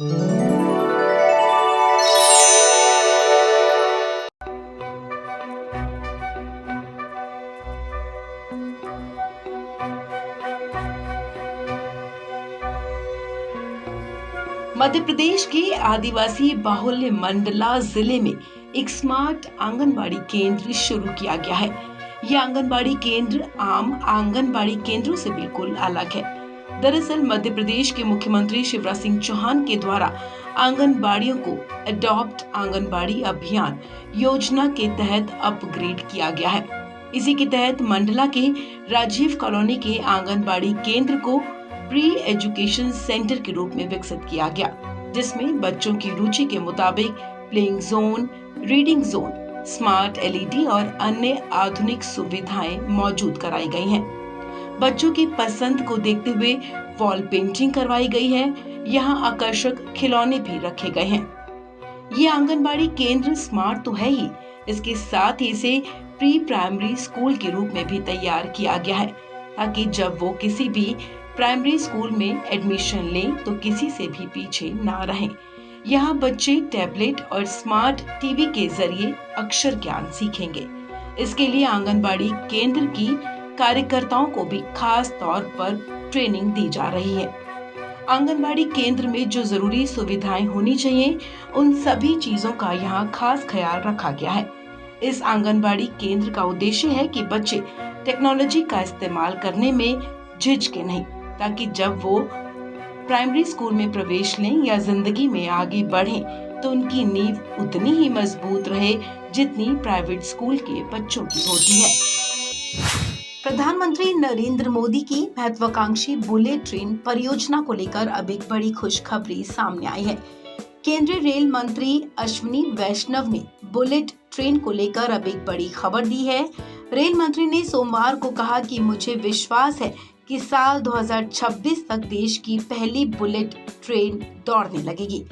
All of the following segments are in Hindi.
मध्य प्रदेश के आदिवासी बाहुल्य मंडला जिले में एक स्मार्ट आंगनबाड़ी केंद्र शुरू किया गया है। यह आंगनबाड़ी केंद्र आम आंगनबाड़ी केंद्रों से बिल्कुल अलग है। दरअसल मध्य प्रदेश के मुख्यमंत्री शिवराज सिंह चौहान के द्वारा आंगनबाड़ियों को अडॉप्ट आंगनबाड़ी अभियान योजना के तहत अपग्रेड किया गया है। इसी के तहत मंडला के राजीव कॉलोनी के आंगनबाड़ी केंद्र को प्री एजुकेशन सेंटर के रूप में विकसित किया गया, जिसमें बच्चों की रुचि के मुताबिक playing zone, reading zone, smart LED और अन्य आधुनिक सुविधाएं मौजूद कराई गई हैं। बच्चों की पसंद को देखते हुए वॉल पेंटिंग करवाई गई है। यहाँ आकर्षक खिलौने भी रखे गए हैं। ये आंगनबाड़ी केंद्र स्मार्ट तो है ही, इसके साथ ही इसे प्री प्राइमरी स्कूल के रूप में भी तैयार किया गया है, ताकि जब वो किसी भी प्राइमरी स्कूल में एडमिशन लें तो किसी से भी पीछे ना रहें। यहाँ बच्चे टैबलेट और स्मार्ट टीवी के जरिए अक्षर ज्ञान सीखेंगे। इसके लिए आंगनबाड़ी केंद्र की कार्यकर्ताओं को भी खास तौर पर ट्रेनिंग दी जा रही है। आंगनबाड़ी केंद्र में जो जरूरी सुविधाएं होनी चाहिए, उन सभी चीजों का यहाँ खास ख्याल रखा गया है। इस आंगनबाड़ी केंद्र का उद्देश्य है कि बच्चे टेक्नोलॉजी का इस्तेमाल करने में झिझके नहीं, ताकि जब वो प्राइमरी स्कूल में प्रवेश लें या जिंदगी में आगे बढ़ें तो उनकी नींव उतनी ही मजबूत रहे जितनी प्राइवेट स्कूल के बच्चों की होती है। प्रधानमंत्री नरेंद्र मोदी की महत्वाकांक्षी बुलेट ट्रेन परियोजना को लेकर अब एक बड़ी खुशखबरी सामने आई है। केंद्रीय रेल मंत्री अश्विनी वैष्णव ने बुलेट ट्रेन को लेकर अब एक बड़ी खबर दी है। रेल मंत्री ने सोमवार को कहा कि मुझे विश्वास है कि साल 2026 तक देश की पहली बुलेट ट्रेन दौड़ने लगेगी।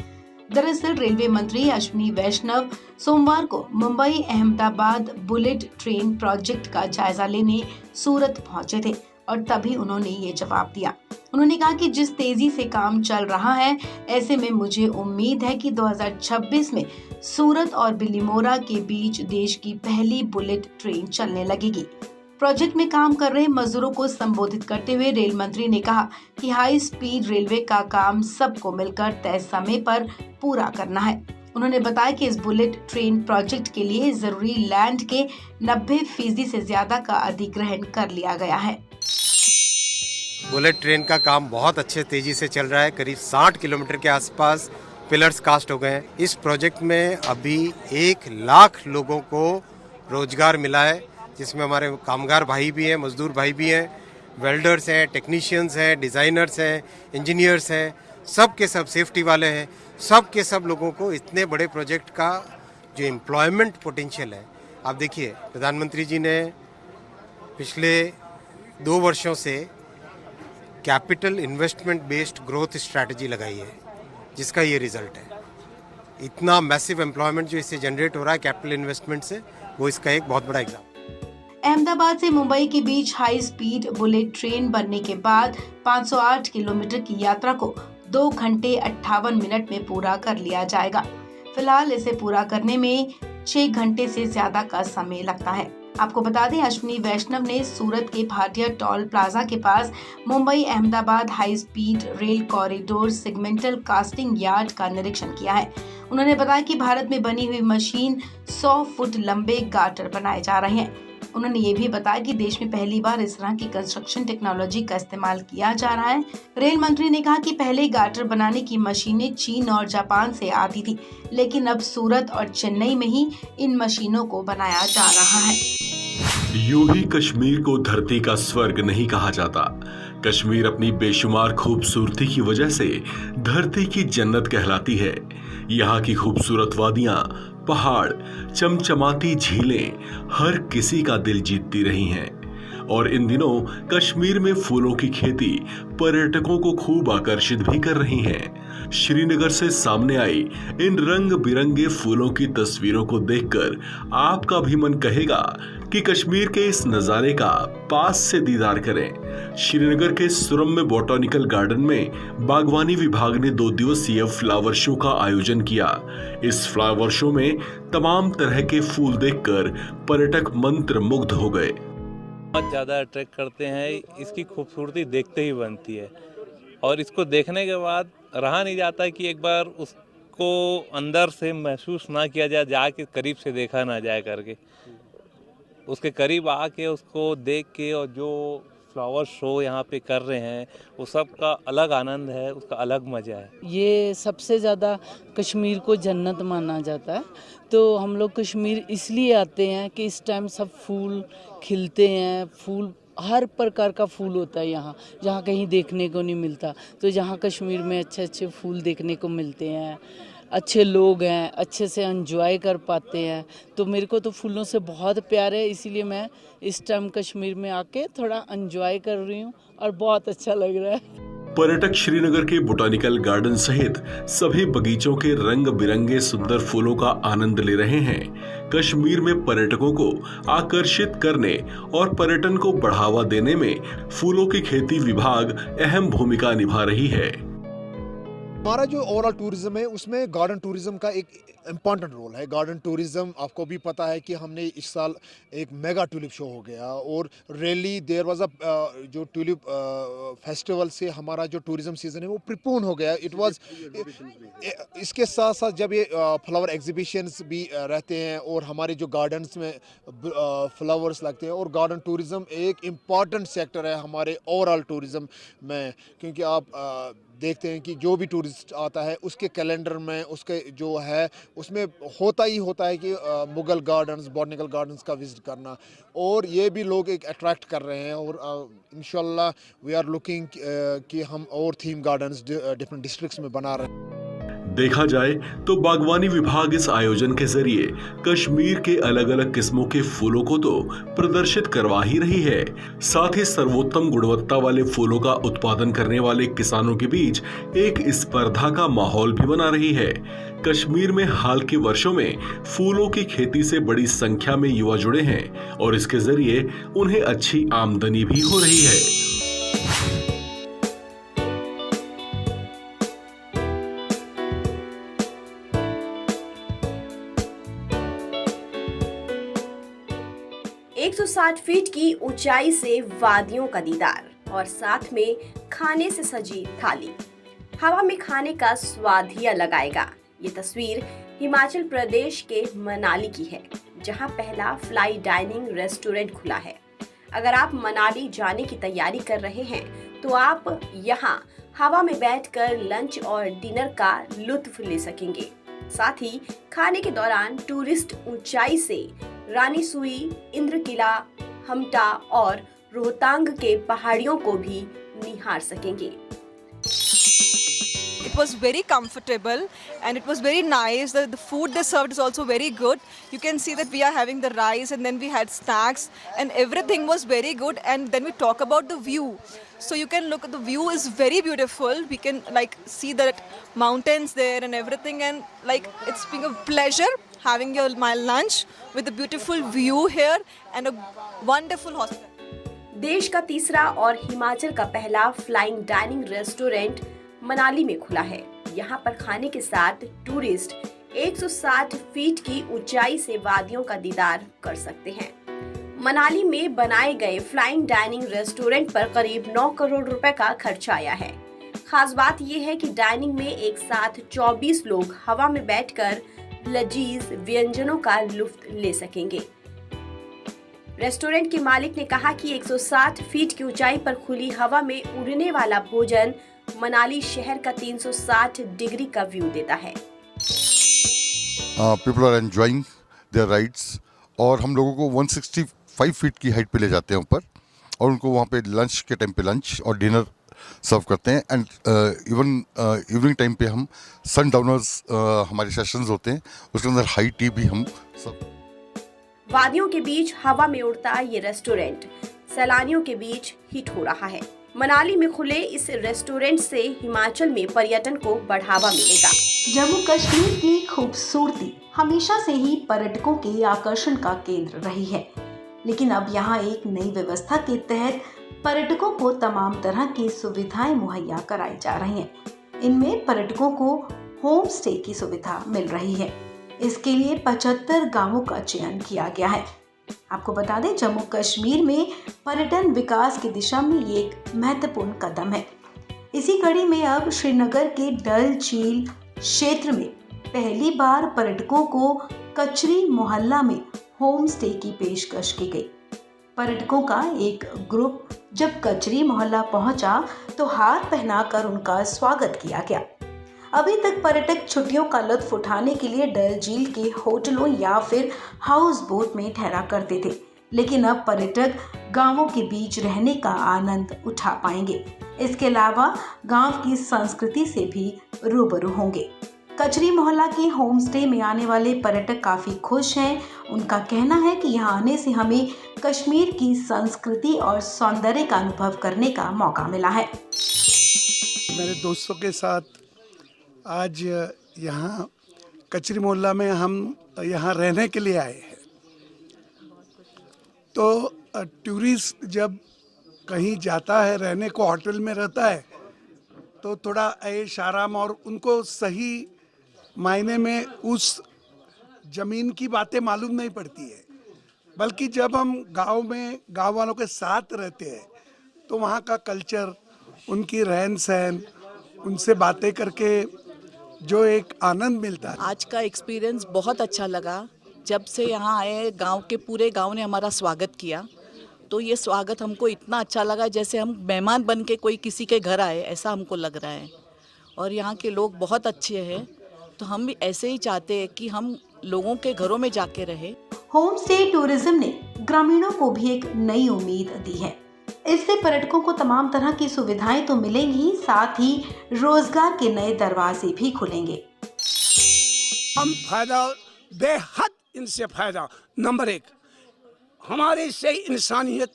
दरअसल रेलवे मंत्री अश्विनी वैष्णव सोमवार को Mumbai Ahmedabad bullet train project का जायजा लेने सूरत पहुंचे थे और तभी उन्होंने ये जवाब दिया। उन्होंने कहा कि जिस तेजी से काम चल रहा है, ऐसे में मुझे उम्मीद है कि 2026 में सूरत और बिलीमोरा के बीच देश की पहली बुलेट ट्रेन चलने लगेगी। प्रोजेक्ट में काम कर रहे मजदूरों को संबोधित करते हुए रेल मंत्री ने कहा कि हाई स्पीड रेलवे का काम सबको मिलकर तय समय पर पूरा करना है। उन्होंने बताया कि इस बुलेट ट्रेन प्रोजेक्ट के लिए जरूरी लैंड के 90% से ज्यादा का अधिग्रहण कर लिया गया है। बुलेट ट्रेन का काम बहुत अच्छे तेजी से चल रहा है। करीब 60 किलोमीटर के आसपास पिलर्स कास्ट हो गए हैं। इस प्रोजेक्ट में अभी 1 लाख लोगों को रोजगार मिला है, जिसमें हमारे कामगार भाई भी हैं, मजदूर भाई भी हैं, वेल्डर्स हैं, टेक्नीशियंस हैं, डिज़ाइनर्स हैं, इंजीनियर्स हैं, सब के सब सेफ्टी वाले हैं। सब के सब लोगों को इतने बड़े प्रोजेक्ट का जो एम्प्लॉयमेंट पोटेंशियल है, आप देखिए प्रधानमंत्री जी ने पिछले 2 वर्षों से capital investment based growth strategy लगाई है, जिसका ये रिजल्ट है। इतना मैसिव एम्प्लॉयमेंट जो इससे जनरेट हो रहा है कैपिटल इन्वेस्टमेंट से, वो इसका एक बहुत बड़ा एग्जाम्पल। अहमदाबाद से मुंबई के बीच हाई स्पीड बुलेट ट्रेन बनने के बाद 508 किलोमीटर की यात्रा को 2 घंटे 58 मिनट में पूरा कर लिया जाएगा। फिलहाल इसे पूरा करने में 6 घंटे से ज्यादा का समय लगता है। आपको बता दें, अश्विनी वैष्णव ने सूरत के भाटिया टोल प्लाजा के पास Mumbai Ahmedabad high speed rail corridor segmental casting yard का निरीक्षण किया है। उन्होंने बताया कि भारत में बनी हुई मशीन 100 फुट लंबे गार्टर बनाए जा रहे हैं। उन्होंने ये भी बताया कि देश में पहली बार इस तरह की कंस्ट्रक्शन टेक्नोलॉजी का इस्तेमाल किया जा रहा है। रेल मंत्री ने कहा कि पहले गार्टर बनाने की मशीनें चीन और जापान से आती थी, लेकिन अब सूरत और चेन्नई में ही इन मशीनों को बनाया जा रहा है। यूं ही कश्मीर को धरती का स्वर्ग नहीं कहा जाता। कश्मीर अपनी बेशुमार खूबसूरती की वजह से धरती की जन्नत कहलाती है। यहाँ की खूबसूरत वादियां, पहाड़, चमचमाती झीलें हर किसी का दिल जीतती रही हैं। और इन दिनों कश्मीर में फूलों की खेती पर्यटकों को खूब आकर्षित भी कर रही है। श्रीनगर से सामने आई इन रंग बिरंगे फूलों की तस्वीरों को देखकर आपका भी मन कहेगा कि कश्मीर के इस नज़ारे का पास से दीदार करें। श्रीनगर के सुरम्य बॉटनिकल गार्डन में बागवानी विभाग ने 2 दिवसीय फ्लावर शो का आयोजन किया। इस फ्लावर शो में तमाम तरह के फूल देखकर पर्यटक मंत्रमुग्ध हो गए। बहुत ज़्यादा अट्रैक्ट करते हैं, इसकी खूबसूरती देखते ही बनती है और इसको देखने के बाद रहा नहीं जाता कि एक बार उसको अंदर से महसूस ना किया जाए, जाके करीब से देखा ना जाए करके। उसके करीब आके उसको देख के और जो फ्लावर शो यहाँ पे कर रहे हैं वो सब का अलग आनंद है, उसका अलग मज़ा है। ये सबसे ज़्यादा कश्मीर को जन्नत माना जाता है, तो हम लोग कश्मीर इसलिए आते हैं कि इस टाइम सब फूल खिलते हैं। फूल हर प्रकार का फूल होता है यहाँ, जहाँ कहीं देखने को नहीं मिलता। तो जहाँ कश्मीर में अच्छे अच्छे फूल देखने को मिलते हैं, अच्छे लोग हैं, अच्छे से एंजॉय कर पाते हैं। तो मेरे को तो फूलों से बहुत प्यार है, इसीलिए मैं इस टाइम कश्मीर में आके थोड़ा एंजॉय कर रही हूँ और बहुत अच्छा लग रहा है। पर्यटक श्रीनगर के बोटानिकल गार्डन सहित सभी बगीचों के रंग बिरंगे सुंदर फूलों का आनंद ले रहे हैं। कश्मीर में पर्यटकों को आकर्षित करने और पर्यटन को बढ़ावा देने में फूलों की खेती विभाग अहम भूमिका निभा रही है। हमारा जो ओवरऑल टूरिज्म है उसमें गार्डन टूरिज्म का एक इम्पॉर्टेंट रोल है। गार्डन टूरिज्म आपको भी पता है कि हमने इस साल एक मेगा ट्यूलिप शो हो गया और रियली देयर वाज अ जो ट्यूलिप फेस्टिवल से हमारा जो टूरिज्म सीजन है वो प्रिपूर्ण हो गया। इट वाज इसके साथ साथ जब ये फ्लावर एग्जीबिशंस भी रहते हैं और हमारे जो गार्डन्स में फ्लावर्स लगते हैं, और गार्डन टूरिज्म एक इम्पॉर्टेंट सेक्टर है हमारे ओवरऑल टूरिज्म में, क्योंकि आप देखते हैं कि जो भी टूरिस्ट आता है उसके कैलेंडर में उसके जो है उसमें होता ही होता है कि मुगल गार्डन्स, बॉटनिकल गार्डन्स का विजिट करना, और ये भी लोग एक अट्रैक्ट कर रहे हैं। और इंशाल्लाह वी आर लुकिंग कि हम और थीम गार्डन्स डिफरेंट डिस्ट्रिक्ट्स में बना रहे हैं। देखा जाए तो बागवानी विभाग इस आयोजन के जरिए कश्मीर के अलग अलग किस्मों के फूलों को तो प्रदर्शित करवा ही रही है, साथ ही सर्वोत्तम गुणवत्ता वाले फूलों का उत्पादन करने वाले किसानों के बीच एक स्पर्धा का माहौल भी बना रही है। कश्मीर में हाल के वर्षों में फूलों की खेती से बड़ी संख्या में युवा जुड़े हैं और इसके जरिए उन्हें अच्छी आमदनी भी हो रही है। एक 160 फीट की ऊंचाई से वादियों का दीदार और साथ में खाने से सजी थाली, हवा में खाने का स्वाद ही अलग आएगा। ये तस्वीर हिमाचल प्रदेश के मनाली की है, जहां पहला फ्लाई डाइनिंग रेस्टोरेंट खुला है। अगर आप मनाली जाने की तैयारी कर रहे हैं तो आप यहां हवा में बैठकर लंच और डिनर का लुत्फ ले सकेंगे। साथ ही खाने के दौरान टूरिस्ट ऊंचाई से रानी सुई, इंद्र किला, हमटा और रोहतांग के पहाड़ियों को भी निहार सकेंगे। It was very comfortable and it was very nice. The food they served is also very good. You can see that we are having the rice and then we had snacks and everything was very good. And then we talk about the view. So you can look at the view is very beautiful. We can like see that mountains there and everything, and like it's been a pleasure having my lunch with a beautiful view here and a wonderful hospital. देश का तीसरा और हिमाचल का पहला फ्लाइंग डाइनिंग रेस्टोरेंट मनाली में खुला है। यहाँ पर खाने के साथ टूरिस्ट 160 फीट की ऊंचाई से वादियों का दीदार कर सकते हैं। मनाली में बनाए गए फ्लाइंग डाइनिंग रेस्टोरेंट पर करीब 9 करोड़ रुपए का खर्चा आया है। खास बात यह है कि डाइनिंग में एक साथ 24 लोग हवा में बैठकर लजीज व्यंजनों का लुत्फ ले सकेंगे। रेस्टोरेंट के मालिक ने कहा कि 160 फीट की ऊंचाई पर खुली हवा में उड़ने वाला भोजन मनाली शहर का 360 डिग्री का व्यू देता है। People are enjoying their rides, और हम लोगों को 165 फीट की हाइट पे ले जाते हैं ऊपर, और उनको वहाँ पे लंच के टाइम पे लंच और डिनर सर्व करते हैं। एंड इवन इवनिंग टाइम पे हम सनडाउनर्स हमारे सेशंस होते हैं, उसके अंदर हाई टी भी हम सर्व। वादियों के बीच हवा में उड़ता ये रेस्टोरेंट सैलानियों के बीच हिट हो रहा है। मनाली में खुले इस रेस्टोरेंट से हिमाचल में पर्यटन को बढ़ावा मिलेगा। जम्मू कश्मीर की खूबसूरती हमेशा से ही पर्यटकों के आकर्षण का केंद्र रही है। लेकिन अब यहाँ एक नई व्यवस्था के तहत पर्यटकों को तमाम तरह की सुविधाएं मुहैया कराई जा रही हैं। इनमें पर्यटकों को होम स्टे की सुविधा मिल रही है। इसके लिए 75 गांवों का चयन किया गया है। आपको बता दें, जम्मू कश्मीर में पर्यटन विकास की दिशा में ये एक महत्वपूर्ण कदम है। इसी कड़ी में अब श्रीनगर के डल झील क्षेत्र में पहली बार पर्यटकों को कचरी मोहल्ला में होम स्टे की पेशकश की गई। पर्यटकों का एक ग्रुप जब कचरी मोहल्ला पहुंचा तो हार पहनाकर उनका स्वागत किया गया। अभी तक पर्यटक छुट्टियों का लुत्फ उठाने के लिए डल झील के होटलों या फिर हाउस बोट में ठहरा करते थे, लेकिन अब पर्यटक गांवों के बीच रहने का आनंद उठा पाएंगे। इसके अलावा गांव की संस्कृति से भी रूबरू होंगे। कचरी मोहल्ला के होम स्टे में आने वाले पर्यटक काफी खुश हैं। उनका कहना है कि यहाँ आने से हमें कश्मीर की संस्कृति और सौंदर्य का अनुभव करने का मौका मिला है। मेरे दोस्तों के साथ आज यहाँ कचरी मोहल्ला में हम यहाँ रहने के लिए आए हैं। तो टूरिस्ट जब कहीं जाता है, रहने को होटल में रहता है, तो थोड़ा ऐश आराम और उनको सही मायने में उस ज़मीन की बातें मालूम नहीं पड़ती है। बल्कि जब हम गांव में गांव वालों के साथ रहते हैं तो वहाँ का कल्चर, उनकी रहन सहन, उनसे बातें करके जो एक आनंद मिलता है। आज का एक्सपीरियंस बहुत अच्छा लगा। जब से यहाँ आए, गांव के पूरे गांव ने हमारा स्वागत किया, तो ये स्वागत हमको इतना अच्छा लगा जैसे हम मेहमान बन के कोई किसी के घर आए, ऐसा हमको लग रहा है। और यहाँ के लोग बहुत अच्छे हैं, तो हम भी ऐसे ही चाहते हैं कि हम लोगों के घरों में जाके रहे। होम स्टे टूरिज्म ने ग्रामीणों को भी एक नई उम्मीद दी है। इससे पर्यटकों को तमाम तरह की सुविधाएं तो मिलेंगी, साथ ही रोजगार के नए दरवाजे भी खुलेंगे। हम फायदा बेहद इनसे फायदा, नंबर 1 हमारे से इंसानियत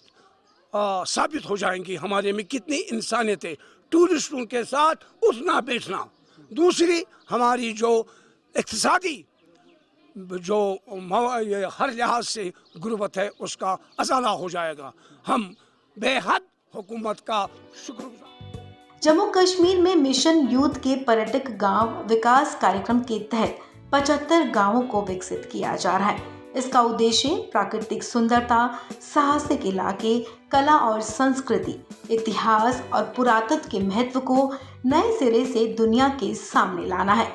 साबित हो जाएंगी। हमारे में कितनी इंसानियत है, टूरिस्टों के साथ उठना बैठना। दूसरी, हमारी जो इक्तिसादी जो हर लिहाज से गुर्बत है उसका अजाला हो जाएगा। हम बेहद हुकूमत का शुक्रगुजार। जम्मू कश्मीर में मिशन यूथ के पर्यटक गांव विकास कार्यक्रम के तहत 75 गांवों को विकसित किया जा रहा है। इसका उद्देश्य प्राकृतिक सुंदरता, साहसिक इलाके, कला और संस्कृति, इतिहास और पुरातत्व के महत्व को नए सिरे से दुनिया के सामने लाना है।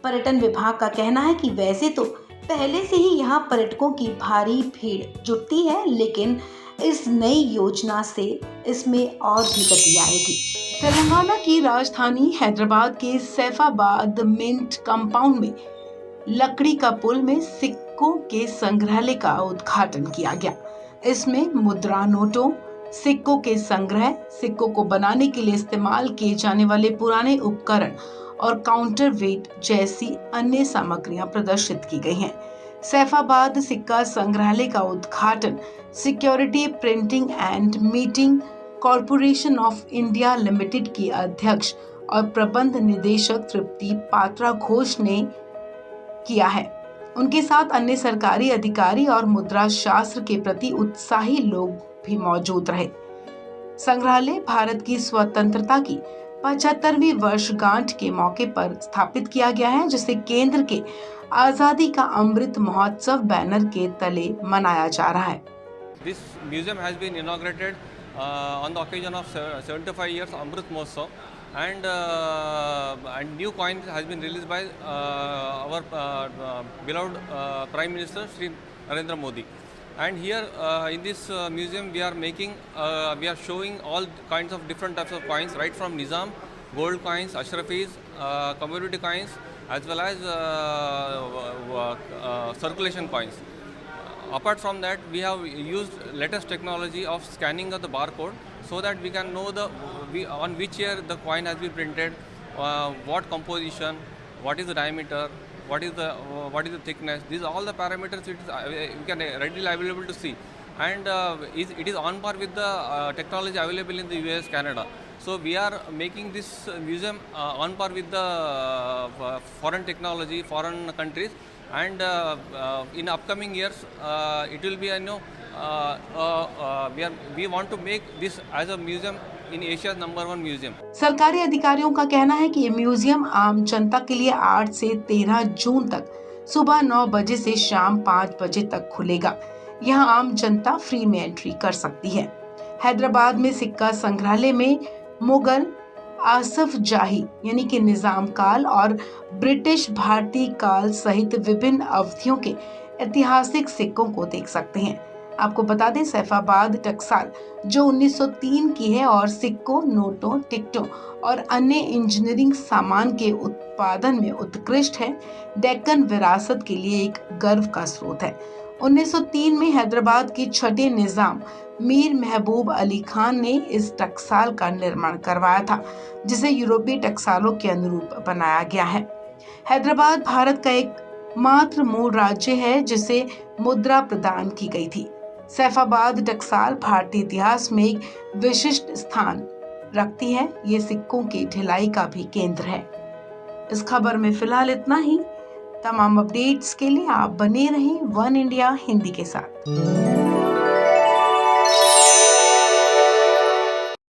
पर्यटन विभाग का कहना है कि वैसे तो पहले से ही यहाँ पर्यटकों की भारी भीड़ जुटती है, लेकिन इस नई योजना से इसमें और भी गति आएगी। तेलंगाना की राजधानी हैदराबाद के सैफाबाद मिंट कंपाउंड में लकड़ी का पुल में सिक्कों के संग्रहालय का उद्घाटन किया गया। इसमें मुद्रा नोटों, सिक्कों के संग्रह, सिक्कों को बनाने के लिए इस्तेमाल किए जाने वाले पुराने उपकरण और काउंटर वेट जैसी अन्य सामग्रियां प्रदर्शित की गई हैं। सैफाबाद सिक्का संग्रहालय का उद्घाटन security printing and meeting corporation of India limited की अध्यक्ष और प्रबंध निदेशक तृप्ति पात्रा घोष ने किया है। उनके साथ अन्य सरकारी अधिकारी और मुद्रा शास्त्र के प्रति उत्साही लोग भी मौजूद रहे। संग्रहालय भारत की स्वतंत्रता की 75वीं वर्षगांठ के मौके पर स्थापित किया गया है, जिसे केंद्र के आजादी का अमृत महोत्सव बैनर के तले मनाया जा रहा है। This museum has been inaugurated on the occasion of 75 years Amrit Mahotsav, and new coin has been released by our beloved Prime Minister Shri Narendra Modi. And here in this museum we are showing all kinds of different types of coins, right from Nizam, gold coins, Ashrafis, commodity coins, as well as circulation coins. Apart from that, we have used latest technology of scanning of the barcode so that we can know on which year the coin has been printed, what composition, what is the diameter, what is the thickness. These are all the parameters we can readily available to see, and it is on par with the technology available in the US, Canada. So we are making this museum on par with the foreign technology, foreign countries, and in upcoming years it will be, we want to make this as a museum in Asia's #1 museum. सरकारी अधिकारियों का कहना है कि ये म्यूजियम आम जनता के लिए 8 से 13 जून तक सुबह 9 बजे से शाम 5 बजे तक खुलेगा। यहाँ आम जनता फ्री में एंट्री कर सकती है। हैदराबाद में सिक्का संग्रहालय में मुगल, आसफ जाही यानी कि निजाम काल और ब्रिटिश भारतीय काल सहित विभिन्न अवधियों के ऐतिहासिक सिक्कों को देख सकते हैं। आपको बता दें, सैफाबाद टकसाल जो 1903 की है और सिक्कों, नोटों, टिकटों और अन्य इंजीनियरिंग सामान के उत्पादन में उत्कृष्ट है, डेक्कन विरासत के लिए एक गर्व का स्रोत है। 1903 में हैदराबाद के छठे निजाम मीर महबूब अली खान ने इस टकसाल का निर्माण करवाया था, जिसे यूरोपीय टकसालों के अनुरूप बनाया गया है। हैदराबाद भारत का एक मात्र मूल राज्य है जिसे मुद्रा प्रदान की गई थी। सैफाबाद टकसाल भारतीय इतिहास में एक विशिष्ट स्थान रखती है। ये सिक्कों की ढिलाई का भी केंद्र है। इस खबर में फिलहाल इतना ही। तमाम अपडेट्स के लिए आप बने रहें वन इंडिया हिंदी के साथ।